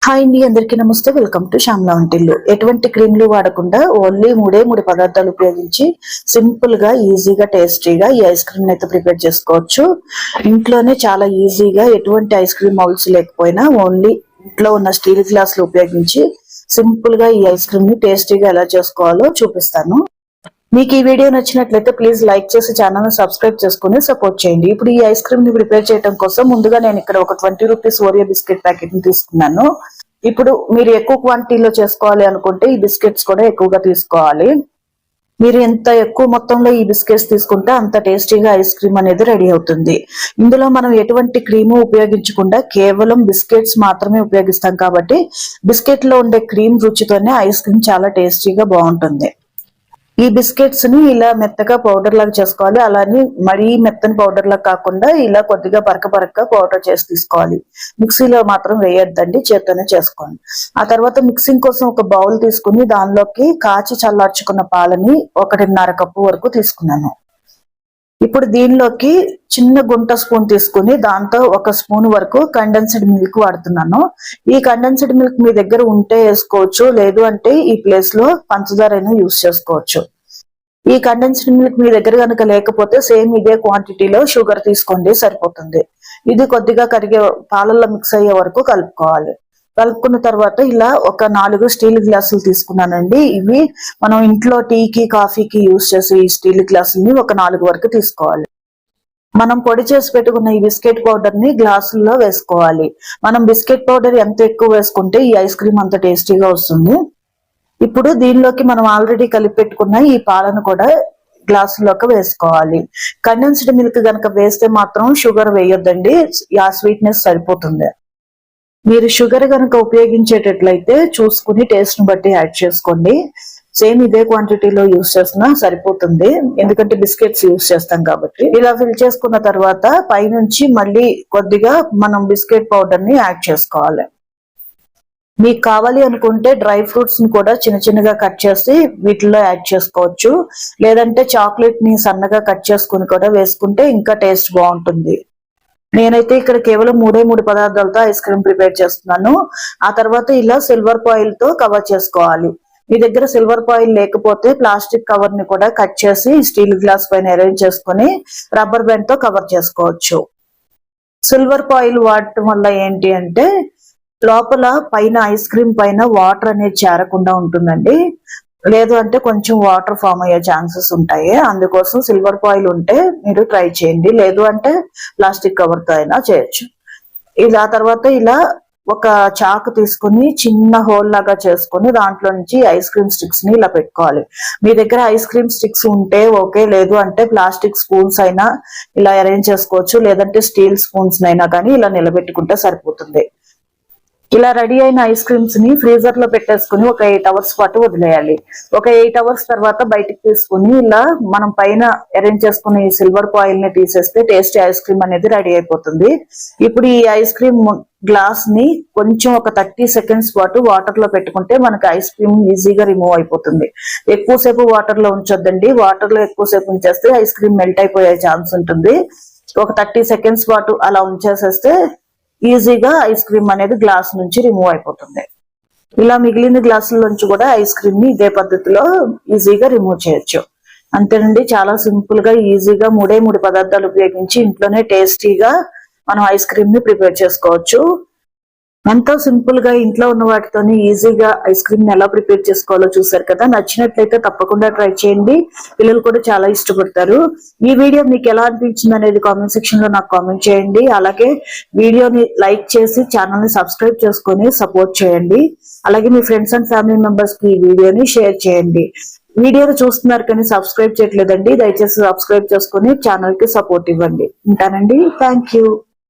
Hi అండి, అందరికీ నమస్తే. వెల్కమ్ టు శ్యామ్లా వంటిల్లు. ఎటువంటి క్రీమ్లు వాడకుండా ఓన్లీ మూడే పదార్థాలు ఉపయోగించి సింపుల్ గా ఈజీగా టేస్టీగా ఈ ఐస్ క్రీమ్ అయితే ప్రిపేర్ చేసుకోవచ్చు. ఇంట్లోనే చాలా ఈజీగా ఎటువంటి ఐస్ క్రీమ్ మౌల్స్ లేకపోయినా ఓన్లీ ఇంట్లో ఉన్న స్టీల్ గ్లాసులు ఉపయోగించి సింపుల్ గా ఈ ఐస్ క్రీమ్ ని టేస్టీగా ఎలా చేసుకోవాలో చూపిస్తాను. మీకు ఈ వీడియో నచ్చినట్లయితే ప్లీజ్ లైక్ చేసి ఛానల్ ని సబ్స్క్రైబ్ చేసుకుని సపోర్ట్ చేయండి. ఇప్పుడు ఈ ఐస్ క్రీమ్ ని ప్రిపేర్ చేయడం కోసం ముందుగా నేను ఇక్కడ ఒక 20 రూపీస్ ఓరియో బిస్కెట్ ప్యాకెట్ ని తీసుకున్నాను. ఇప్పుడు మీరు ఎక్కువ క్వాంటిటీలో చేసుకోవాలి అనుకుంటే ఈ బిస్కెట్స్ కూడా ఎక్కువగా తీసుకోవాలి. మీరు ఎంత ఎక్కువ మొత్తంలో ఈ బిస్కెట్స్ తీసుకుంటే అంత టేస్టీగా ఐస్ క్రీమ్ అనేది రెడీ అవుతుంది. ఇందులో మనం ఎటువంటి క్రీము ఉపయోగించకుండా కేవలం బిస్కెట్స్ మాత్రమే ఉపయోగిస్తాం కాబట్టి బిస్కెట్ లో ఉండే క్రీమ్ రుచితోనే ఐస్ క్రీమ్ చాలా టేస్టీగా బాగుంటుంది. ఈ బిస్కెట్స్ ని ఇలా మెత్తగా పౌడర్ లాగా చేసుకోవాలి. అలానే మరీ మెత్తని పౌడర్ లాగా కాకుండా ఇలా కొద్దిగా బరక పౌడర్ చేసి తీసుకోవాలి. మిక్సీలో మాత్రం వేయొద్దండి, చేత్తోనే చేసుకోండి. ఆ తర్వాత మిక్సింగ్ కోసం ఒక బౌల్ తీసుకుని దానిలోకి కాచి చల్లార్చుకున్న పాలని 1.5 కప్పు వరకు తీసుకున్నాను. ఇప్పుడు దీనిలోకి చిన్న గుంట స్పూన్ తీసుకుని దాంతో 1 స్పూన్ వరకు కండెన్స్డ్ మిల్క్ వాడుతున్నాను. ఈ కండెన్స్డ్ మిల్క్ మీ దగ్గర ఉంటే వేసుకోవచ్చు, లేదు అంటే ఈ ప్లేస్ లో పంచదారైనా యూస్ చేసుకోవచ్చు. ఈ కండెన్స్డ్ మిల్క్ మీ దగ్గర కనుక లేకపోతే సేమ్ ఇదే క్వాంటిటీలో షుగర్ తీసుకోండి, సరిపోతుంది. ఇది కొద్దిగా కరిగే పాలల్లో మిక్స్ అయ్యే వరకు కలుపుకోవాలి. కలుపుకున్న తర్వాత ఇలా ఒక 4 స్టీల్ గ్లాసులు తీసుకున్నానండి. ఇవి మనం ఇంట్లో టీకి కాఫీకి యూజ్ చేసే ఈ స్టీల్ గ్లాసుల్ని ఒక 4 వరకు తీసుకోవాలి. మనం పొడి చేసి పెట్టుకున్న ఈ బిస్కెట్ పౌడర్ ని గ్లాసుల్లో వేసుకోవాలి. మనం బిస్కెట్ పౌడర్ ఎంత ఎక్కువ వేసుకుంటే ఈ ఐస్ క్రీమ్ అంత టేస్టీగా వస్తుంది. ఇప్పుడు దీనిలోకి మనం ఆల్రెడీ కలిపి పెట్టుకున్న ఈ పాలను కూడా గ్లాసులోకి వేసుకోవాలి. కండెన్స్డ్ మిల్క్ గనక వేస్తే మాత్రం షుగర్ వేయొద్దండి, ఆ స్వీట్నెస్ సరిపోతుంది. మీరు షుగర్ కనుక ఉపయోగించేటట్లయితే చూసుకుని టేస్ట్ ని బట్టి యాడ్ చేసుకోండి. సేమ్ ఇదే క్వాంటిటీలో యూస్ చేసినా సరిపోతుంది, ఎందుకంటే బిస్కెట్స్ యూస్ చేస్తాం కాబట్టి. ఇలా ఫిల్ చేసుకున్న తర్వాత పైనుంచి మళ్ళీ కొద్దిగా మనం బిస్కెట్ పౌడర్ ని యాడ్ చేసుకోవాలి. మీకు కావాలి అనుకుంటే డ్రై ఫ్రూట్స్ ని కూడా చిన్నగా కట్ చేసి వీటిలో యాడ్ చేసుకోవచ్చు, లేదంటే చాక్లెట్ ని సన్నగా కట్ చేసుకుని కూడా వేసుకుంటే ఇంకా టేస్ట్ బాగుంటుంది. నేనైతే ఇక్కడ కేవలం 3 పదార్థాలతో ఐస్ క్రీమ్ ప్రిపేర్ చేస్తున్నాను. ఆ తర్వాత ఇలా సిల్వర్ ఫాయిల్ తో కవర్ చేసుకోవాలి. మీ దగ్గర సిల్వర్ ఫాయిల్ లేకపోతే ప్లాస్టిక్ కవర్ ని కూడా కట్ చేసి స్టీల్ గ్లాస్ పైన అరేంజ్ చేసుకుని రబ్బర్ బ్యాండ్ తో కవర్ చేసుకోవచ్చు. సిల్వర్ ఫాయిల్ వాడటం వల్ల ఏంటి అంటే లోపల పైన ఐస్ క్రీమ్ పైన వాటర్ అనేది చేరకుండా ఉంటుందండి, లేదు అంటే కొంచెం వాటర్ ఫామ్ అయ్యే ఛాన్సెస్ ఉంటాయి. అందుకోసం సిల్వర్ ఫాయిల్ ఉంటే మీరు ట్రై చేయండి, లేదు అంటే ప్లాస్టిక్ కవర్ తో అయినా చేయొచ్చు. ఇలా తర్వాత ఇలా ఒక చాకు తీసుకుని చిన్న హోల్ లాగా చేసుకుని దాంట్లో నుంచి ఐస్ క్రీమ్ స్టిక్స్ ని ఇలా పెట్టుకోవాలి. మీ దగ్గర ఐస్ క్రీమ్ స్టిక్స్ ఉంటే ఓకే, లేదు అంటే ప్లాస్టిక్ స్పూన్స్ అయినా ఇలా అరేంజ్ చేసుకోవచ్చు, లేదంటే స్టీల్ స్పూన్స్ అయినా కానీ ఇలా నిలబెట్టుకుంటే సరిపోతుంది. ఇలా రెడీ అయిన ఐస్ క్రీమ్స్ ని ఫ్రీజర్ లో పెట్టేసుకుని ఒక 8 అవర్స్ పాటు వదిలేయాలి. ఒక 8 అవర్స్ తర్వాత బయటికి తీసుకుని ఇలా మనం పైన అరేంజ్ చేసుకుని ఈ సిల్వర్ ఫాయిల్ ని తీసేస్తే టేస్టీ ఐస్ క్రీమ్ అనేది రెడీ అయిపోతుంది. ఇప్పుడు ఈ ఐస్ క్రీమ్ గ్లాస్ ని కొంచెం ఒక 30 సెకండ్స్ పాటు వాటర్ లో పెట్టుకుంటే మనకి ఐస్ క్రీమ్ ఈజీగా రిమూవ్ అయిపోతుంది. ఎక్కువసేపు వాటర్ లో ఉంచొద్దండి, వాటర్ లో ఎక్కువసేపు ఉంచేస్తే ఐస్ క్రీమ్ మెల్ట్ అయిపోయే ఛాన్స్ ఉంటుంది. ఒక 30 సెకండ్స్ పాటు అలా ఉంచేసేస్తే ఈజీగా ఐస్ క్రీమ్ అనేది గ్లాస్ నుంచి రిమూవ్ అయిపోతుంది. ఇలా మిగిలిన గ్లాసుల నుంచి కూడా ఐస్ క్రీమ్ ని ఇదే పద్ధతిలో ఈజీగా రిమూవ్ చేయొచ్చు. అంతేనండి, చాలా సింపుల్ గా ఈజీగా 3 పదార్థాలు ఉపయోగించి ఇంట్లోనే టేస్టీగా మనం ఐస్ క్రీమ్ ని ప్రిపేర్ చేసుకోవచ్చు. ఎంతో సింపుల్ గా ఇంట్లో ఉన్న వాటితోని ఈజీగా ఐస్ క్రీమ్ ని ఎలా ప్రిపేర్ చేసుకోవాలో చూసారు కదా. నచ్చినట్లయితే తప్పకుండా ట్రై చేయండి, పిల్లలు కూడా చాలా ఇష్టపడతారు. ఈ వీడియో మీకు ఎలా అనిపించింది అనేది కామెంట్ సెక్షన్ లో నాకు కామెంట్ చేయండి. అలాగే వీడియోని లైక్ చేసి ఛానల్ ని సబ్స్క్రైబ్ చేసుకొని సపోర్ట్ చేయండి. అలాగే మీ ఫ్రెండ్స్ అండ్ ఫ్యామిలీ మెంబర్స్ కి ఈ వీడియోని షేర్ చేయండి. వీడియోని చూస్తున్నారు కానీ సబ్స్క్రైబ్ చేయట్లేదండి, దయచేసి సబ్స్క్రైబ్ చేసుకొని ఛానల్ కి సపోర్ట్ ఇవ్వండి. ఉంటానండి, థ్యాంక్ యూ.